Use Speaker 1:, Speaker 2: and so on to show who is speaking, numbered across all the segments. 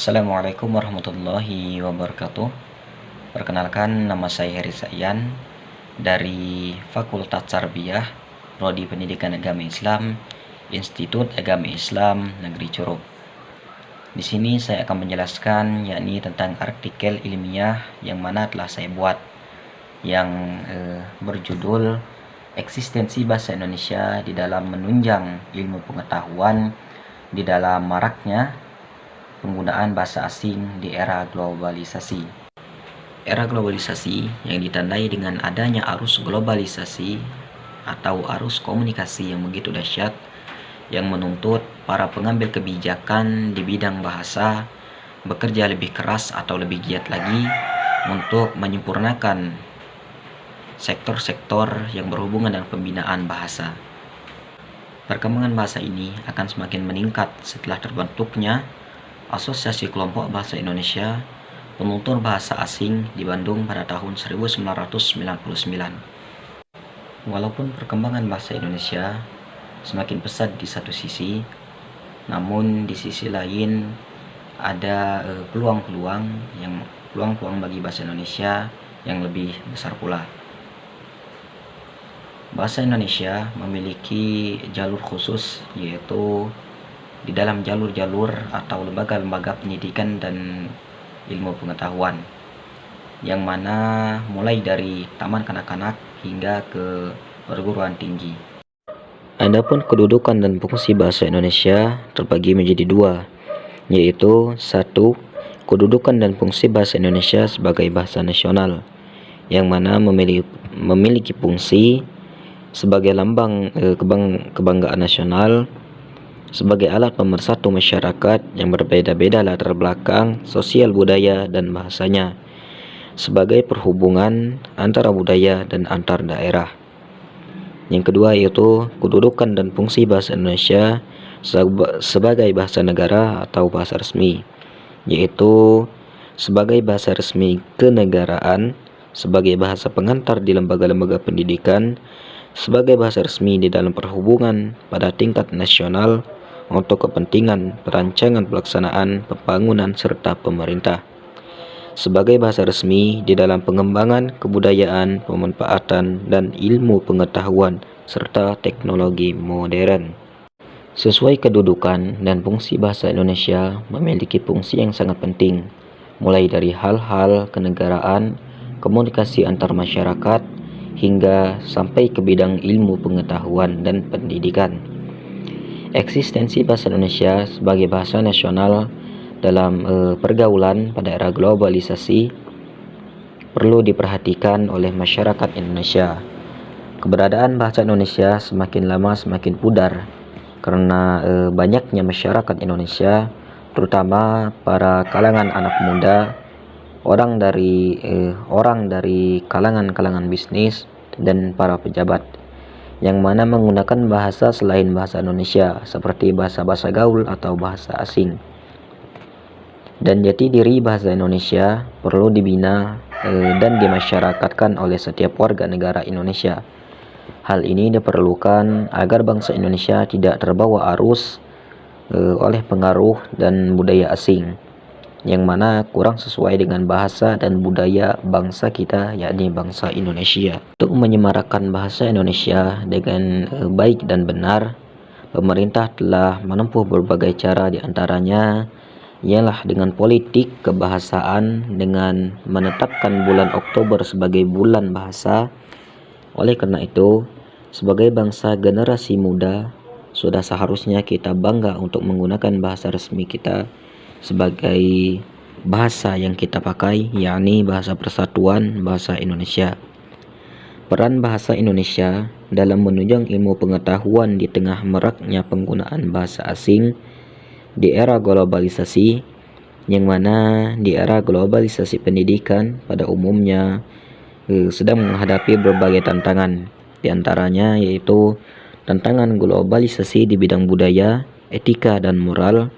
Speaker 1: Assalamualaikum warahmatullahi wabarakatuh. Perkenalkan, nama saya Heri Sa'yan dari Fakultas Tarbiyah, Prodi Pendidikan Agama Islam, Institut Agama Islam Negeri Curug. Di sini saya akan menjelaskan yakni tentang artikel ilmiah yang mana telah saya buat yang berjudul Eksistensi Bahasa Indonesia di dalam menunjang ilmu pengetahuan di dalam maraknya penggunaan bahasa asing di era globalisasi. Era globalisasi yang ditandai dengan adanya arus globalisasi atau arus komunikasi yang begitu dahsyat yang menuntut para pengambil kebijakan di bidang bahasa bekerja lebih keras atau lebih giat lagi untuk menyempurnakan sektor-sektor yang berhubungan dengan pembinaan bahasa. Perkembangan bahasa ini akan semakin meningkat setelah terbentuknya Asosiasi Kelompok Bahasa Indonesia Penutur Bahasa Asing di Bandung pada tahun 1999. Walaupun perkembangan bahasa Indonesia semakin pesat di satu sisi, namun di sisi lain ada peluang-peluang bagi bahasa Indonesia yang lebih besar pula. Bahasa Indonesia memiliki jalur khusus, yaitu di dalam jalur-jalur atau lembaga-lembaga pendidikan dan ilmu pengetahuan, yang mana mulai dari taman kanak-kanak hingga ke perguruan tinggi. Adapun kedudukan dan fungsi bahasa Indonesia terbagi menjadi dua, yaitu satu, kedudukan dan fungsi bahasa Indonesia sebagai bahasa nasional, yang mana memiliki fungsi sebagai lambang kebanggaan nasional, sebagai alat pemersatu masyarakat yang berbeda-beda latar belakang, sosial, budaya, dan bahasanya, sebagai perhubungan antara budaya dan antar daerah. Yang kedua yaitu kedudukan dan fungsi bahasa Indonesia sebagai bahasa negara atau bahasa resmi, yaitu sebagai bahasa resmi kenegaraan, sebagai bahasa pengantar di lembaga-lembaga pendidikan, sebagai bahasa resmi di dalam perhubungan pada tingkat nasional untuk kepentingan perancangan pelaksanaan pembangunan serta pemerintah, sebagai bahasa resmi di dalam pengembangan kebudayaan, pemanfaatan, dan ilmu pengetahuan serta teknologi modern. Sesuai kedudukan dan fungsi bahasa Indonesia memiliki fungsi yang sangat penting, mulai dari hal-hal kenegaraan, komunikasi antar masyarakat, hingga sampai ke bidang ilmu pengetahuan dan pendidikan. Eksistensi bahasa Indonesia sebagai bahasa nasional dalam pergaulan pada era globalisasi perlu diperhatikan oleh masyarakat Indonesia. Keberadaan bahasa Indonesia semakin lama semakin pudar karena banyaknya masyarakat Indonesia, terutama para kalangan anak muda, orang dari kalangan bisnis dan para pejabat, yang mana menggunakan bahasa selain bahasa Indonesia seperti bahasa-bahasa gaul atau bahasa asing. Dan jati diri bahasa Indonesia perlu dibina dan dimasyarakatkan oleh setiap warga negara Indonesia. Hal ini diperlukan agar bangsa Indonesia tidak terbawa arus oleh pengaruh dan budaya asing, yang mana kurang sesuai dengan bahasa dan budaya bangsa kita, yakni bangsa Indonesia. Untuk menyemarakan bahasa Indonesia dengan baik dan benar, pemerintah telah menempuh berbagai cara, diantaranya ialah dengan politik kebahasaan dengan menetapkan bulan Oktober sebagai bulan bahasa. Oleh karena itu, sebagai bangsa generasi muda, sudah seharusnya kita bangga untuk menggunakan bahasa resmi kita sebagai bahasa yang kita pakai, yakni bahasa persatuan, bahasa Indonesia. Peran bahasa Indonesia dalam menunjang ilmu pengetahuan di tengah maraknya penggunaan bahasa asing di era globalisasi, yang mana di era globalisasi pendidikan pada umumnya sedang menghadapi berbagai tantangan, diantaranya yaitu tantangan globalisasi di bidang budaya, etika dan moral,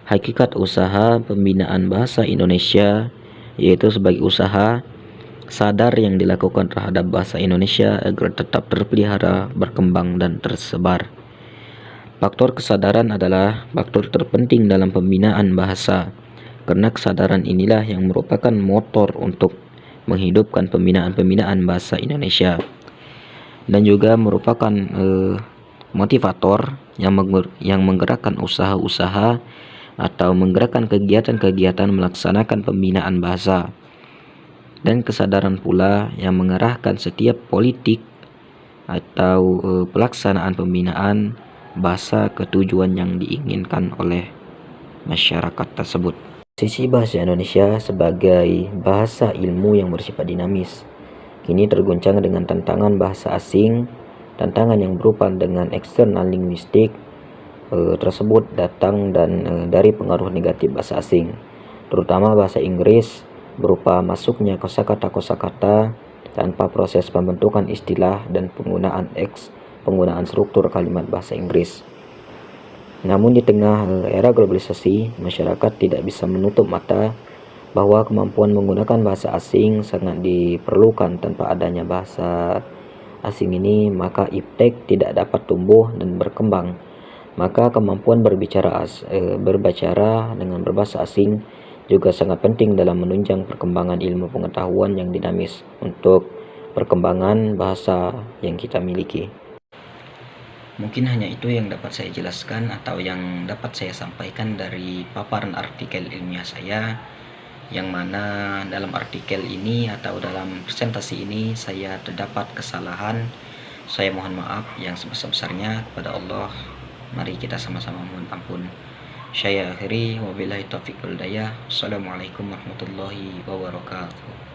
Speaker 1: hakikat usaha pembinaan bahasa Indonesia, yaitu sebagai usaha sadar yang dilakukan terhadap bahasa Indonesia agar tetap terpelihara, berkembang, dan tersebar. Faktor kesadaran adalah faktor terpenting dalam pembinaan bahasa, karena kesadaran inilah yang merupakan motor untuk menghidupkan pembinaan bahasa Indonesia, dan juga merupakan motivator yang menggerakkan usaha-usaha atau menggerakkan kegiatan-kegiatan melaksanakan pembinaan bahasa, dan kesadaran pula yang mengarahkan setiap politik atau pelaksanaan pembinaan bahasa ke tujuan yang diinginkan oleh masyarakat tersebut. Sisi bahasa Indonesia sebagai bahasa ilmu yang bersifat dinamis kini terguncang dengan tantangan bahasa asing. Tantangan yang berupa dengan eksternal linguistik tersebut datang dari pengaruh negatif bahasa asing, terutama bahasa Inggris, berupa masuknya kosakata-kosakata tanpa proses pembentukan istilah dan penggunaan struktur kalimat bahasa Inggris. Namun di tengah era globalisasi, masyarakat tidak bisa menutup mata bahwa kemampuan menggunakan bahasa asing sangat diperlukan. Tanpa adanya bahasa asing ini, maka iptek tidak dapat tumbuh dan berkembang. Maka kemampuan berbicara dengan berbahasa asing juga sangat penting dalam menunjang perkembangan ilmu pengetahuan yang dinamis untuk perkembangan bahasa yang kita miliki. Mungkin hanya itu yang dapat saya jelaskan atau yang dapat saya sampaikan dari paparan artikel ilmiah saya, yang mana dalam artikel ini atau dalam presentasi ini saya terdapat kesalahan. Saya mohon maaf yang sebesar-besarnya kepada Allah. Mari kita sama-sama mohon ampun. Saya akhiri, wabillahi taufiq wal hidayah. Assalamualaikum warahmatullahi wabarakatuh.